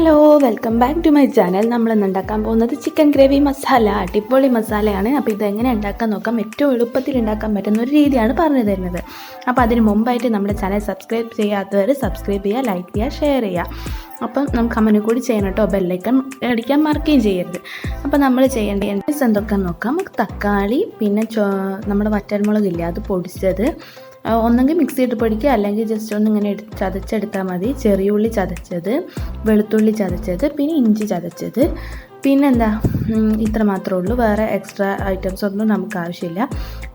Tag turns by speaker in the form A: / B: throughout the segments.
A: Hello, welcome back to my channel. നമ്മളിന്ന് ഉണ്ടാക്കാൻ പോകുന്നത് ചിക്കൻ ഗ്രേവി മസാല. അടിപൊളി മസാലയാണ്. അപ്പോൾ ഇതെങ്ങനെ ഉണ്ടാക്കാൻ നോക്കാം. ഏറ്റവും എളുപ്പത്തിൽ ഉണ്ടാക്കാൻ പറ്റുന്ന ഒരു രീതിയാണ് പറഞ്ഞു തരുന്നത്. അപ്പോൾ അതിന് മുമ്പായിട്ട് നമ്മുടെ ചാനൽ സബ്സ്ക്രൈബ് ചെയ്യാത്തവർ സബ്സ്ക്രൈബ് ചെയ്യുക, ലൈക്ക് ചെയ്യുക, ഷെയർ ചെയ്യുക. അപ്പം നമുക്ക് കമൻറ്റ് കൂടി ചെയ്യണം കേട്ടോ. ബെല്ലൈക്കൺ അടിക്കാൻ മറക്കുകയും ചെയ്യരുത്. അപ്പോൾ നമ്മൾ ചെയ്യേണ്ട എന്തൊക്കെയാണെന്ന് നോക്കാം. തക്കാളി, പിന്നെ നമ്മുടെ വറ്റൽമുളകില്ലേ അത് പൊടിച്ചത്, ഒന്നെങ്കിൽ മിക്സിയിട്ട് പൊടിക്കുക, അല്ലെങ്കിൽ ജസ്റ്റ് ഒന്ന് ഇങ്ങനെ ചതച്ചെടുത്താൽ മതി. ചെറിയ ഉള്ളി ചതച്ചത്, വെളുത്തുള്ളി ചതച്ചത്, പിന്നെ ഇഞ്ചി ചതച്ചത്, പിന്നെന്താ ഇത്ര മാത്രമേ ഉള്ളൂ. വേറെ എക്സ്ട്രാ ഐറ്റംസ് ഒന്നും നമുക്ക് ആവശ്യമില്ല.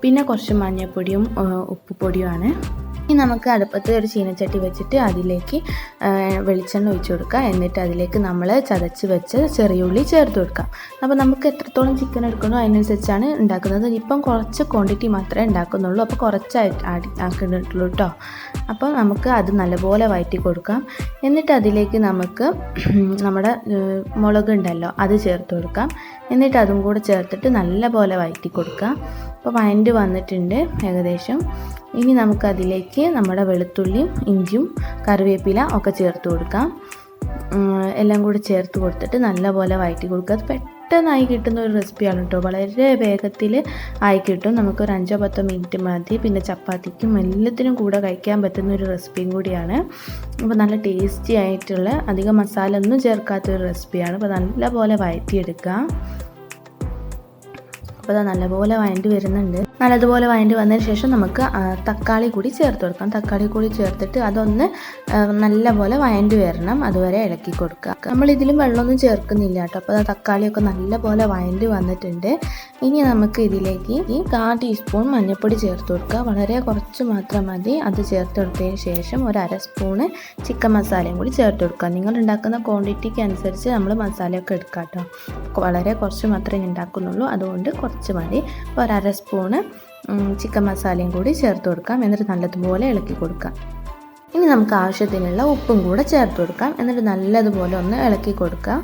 A: പിന്നെ കുറച്ച് മഞ്ഞൾപ്പൊടിയും ഉപ്പുപൊടിയുമാണ്. ഇനി നമുക്ക് അടുപ്പത്ത് ഒരു ചീനച്ചട്ടി വെച്ചിട്ട് അതിലേക്ക് വെളിച്ചെണ്ണ ഒഴിച്ച് കൊടുക്കുക. എന്നിട്ട് അതിലേക്ക് നമ്മൾ ചതച്ച് വെച്ച് ചെറിയ ഉള്ളി ചേർത്ത് കൊടുക്കാം. അപ്പോൾ നമുക്ക് എത്രത്തോളം ചിക്കൻ എടുക്കണോ അതിനനുസരിച്ചാണ് ഉണ്ടാക്കുന്നത്. ഇപ്പം കുറച്ച് ക്വാണ്ടിറ്റി മാത്രമേ ഉണ്ടാക്കുന്നുള്ളൂ, അപ്പോൾ കുറച്ച് ആക്കിയിട്ടുള്ളൂ കേട്ടോ. അപ്പോൾ നമുക്ക് അത് നല്ലപോലെ വഴറ്റി കൊടുക്കാം. എന്നിട്ട് അതിലേക്ക് നമുക്ക് നമ്മുടെ മുളക് ഉണ്ടല്ലോ അത് ചേർത്ത് കൊടുക്കാം. എന്നിട്ട് അതും കൂടെ ചേർത്തിട്ട് നല്ലപോലെ വഴറ്റി കൊടുക്കാം. അപ്പോൾ വഴണ്ട് വന്നിട്ടുണ്ട് ഏകദേശം. ഇനി നമുക്കതിലേക്ക് നമ്മുടെ വെളുത്തുള്ളിയും ഇഞ്ചിയും കറിവേപ്പില ഒക്കെ ചേർത്ത് കൊടുക്കാം. എല്ലാം കൂടി ചേർത്ത് കൊടുത്തിട്ട് നല്ലപോലെ വഴറ്റി കൊടുക്കുക. അത് പെട്ടെന്നായി കിട്ടുന്ന ഒരു റെസിപ്പിയാണ് കേട്ടോ. വളരെ വേഗത്തിൽ ആയി കിട്ടും. നമുക്കൊരു 5-10 മിനിറ്റ് മതി. പിന്നെ ചപ്പാത്തിക്കും എല്ലാത്തിനും കൂടെ കഴിക്കാൻ പറ്റുന്ന ഒരു റെസിപ്പിയും കൂടിയാണ്. അപ്പോൾ നല്ല ടേസ്റ്റി ആയിട്ടുള്ള, അധികം മസാല ഒന്നും ചേർക്കാത്തൊരു റെസിപ്പിയാണ്. അപ്പോൾ നല്ലപോലെ വഴറ്റിയെടുക്കുക. അപ്പോൾ അത് നല്ലപോലെ വഴണ്ടി വരുന്നുണ്ട്. നല്ലതുപോലെ വഴണ്ടി വന്നതിന് ശേഷം നമുക്ക് തക്കാളി കൂടി ചേർത്ത് കൊടുക്കാം. തക്കാളി കൂടി ചേർത്തിട്ട് അതൊന്ന് നല്ലപോലെ വഴണ്ടി വരണം, അതുവരെ ഇളക്കി കൊടുക്കുക. നമ്മളിതിലും വെള്ളമൊന്നും ചേർക്കുന്നില്ല കേട്ടോ. അപ്പോൾ തക്കാളിയൊക്കെ നല്ലപോലെ വഴണ്ടി വന്നിട്ടുണ്ട്. ഇനി നമുക്ക് ഇതിലേക്ക് 1/4 ടീസ്പൂൺ മഞ്ഞൾപ്പൊടി ചേർത്ത് കൊടുക്കുക. വളരെ കുറച്ച് മാത്രം മതി. അത് ചേർത്ത് കൊടുത്തതിന് ശേഷം ഒരു 1/2 സ്പൂണ് ചിക്കൻ മസാലയും കൂടി ചേർത്ത് കൊടുക്കുക. നിങ്ങൾ ഉണ്ടാക്കുന്ന ക്വാണ്ടിറ്റിക്ക് അനുസരിച്ച് നമ്മൾ മസാലയൊക്കെ എടുക്കാം കേട്ടോ. വളരെ കുറച്ച് മാത്രമേ ഉണ്ടാക്കുന്നുള്ളൂ, അതുകൊണ്ട് കുറച്ച് മതി. ഒരു 1/2 സ്പൂണ് ചിക്കൻ മസാലയും കൂടി ചേർത്ത് കൊടുക്കാം. എന്നിട്ട് നല്ലതുപോലെ ഇളക്കി കൊടുക്കാം. ഇനി നമുക്ക് ആവശ്യത്തിനുള്ള ഉപ്പും കൂടെ ചേർത്ത് കൊടുക്കാം. എന്നിട്ട് നല്ലതുപോലെ ഒന്ന് ഇളക്കി കൊടുക്കാം.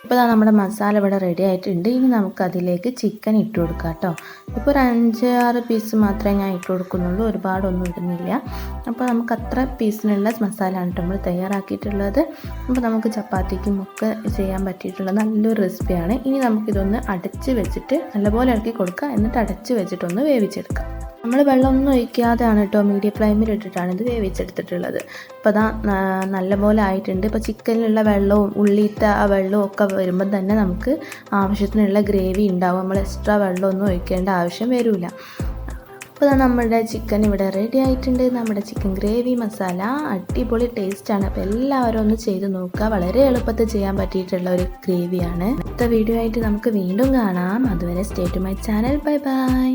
A: ഇപ്പോൾ നമ്മുടെ മസാല ഇവിടെ റെഡി ആയിട്ടുണ്ട്. ഇനി നമുക്കതിലേക്ക് ചിക്കൻ ഇട്ട് കൊടുക്കാം കേട്ടോ. ഇപ്പോൾ ഒരു 5-6 പീസ് മാത്രമേ ഞാൻ ഇട്ട് കൊടുക്കുന്നുള്ളൂ, ഒരുപാടൊന്നും ഇടുന്നില്ല. അപ്പോൾ നമുക്ക് അത്ര പീസിനുള്ള മസാലയാണ് കേട്ടോ നമ്മൾ തയ്യാറാക്കിയിട്ടുള്ളത്. അപ്പോൾ നമുക്ക് ചപ്പാത്തിക്കും ഒക്കെ ചെയ്യാൻ പറ്റിയിട്ടുള്ള നല്ലൊരു റെസിപ്പിയാണ്. ഇനി നമുക്കിതൊന്ന് അടച്ച് വെച്ചിട്ട് നല്ലപോലെ ഇളക്കി കൊടുക്കുക. എന്നിട്ട് അടച്ച് വെച്ചിട്ടൊന്ന് വേവിച്ചെടുക്കാം. നമ്മൾ വെള്ളമൊന്നും ഒഴിക്കാതെയാണ് കേട്ടോ, മീഡിയം ഫ്ലെയിമിൽ ഇട്ടിട്ടാണ് ഇത് വേവിച്ചെടുത്തിട്ടുള്ളത്. അപ്പോൾ അതാ നല്ലപോലെ ആയിട്ടുണ്ട്. ഇപ്പോൾ ചിക്കനിലുള്ള വെള്ളവും ഉള്ളിയിട്ട ആ വെള്ളവും ഒക്കെ വരുമ്പോൾ തന്നെ നമുക്ക് ആവശ്യത്തിനുള്ള ഗ്രേവി ഉണ്ടാവും. നമ്മൾ എക്സ്ട്രാ വെള്ളമൊന്നും ഒഴിക്കേണ്ട ആവശ്യം വരില്ല. അപ്പോൾ നമ്മുടെ ചിക്കൻ ഇവിടെ റെഡി ആയിട്ടുണ്ട്. നമ്മുടെ ചിക്കൻ ഗ്രേവി മസാല അടിപൊളി ടേസ്റ്റാണ്. അപ്പോൾ എല്ലാവരും ഒന്ന് ചെയ്ത് നോക്കുക. വളരെ എളുപ്പത്തിൽ ചെയ്യാൻ പറ്റിയിട്ടുള്ള ഒരു ഗ്രേവിയാണ്. അടുത്ത വീഡിയോ ആയിട്ട് നമുക്ക് വീണ്ടും കാണാം. അതുവരെ stay to my channel. Bye by.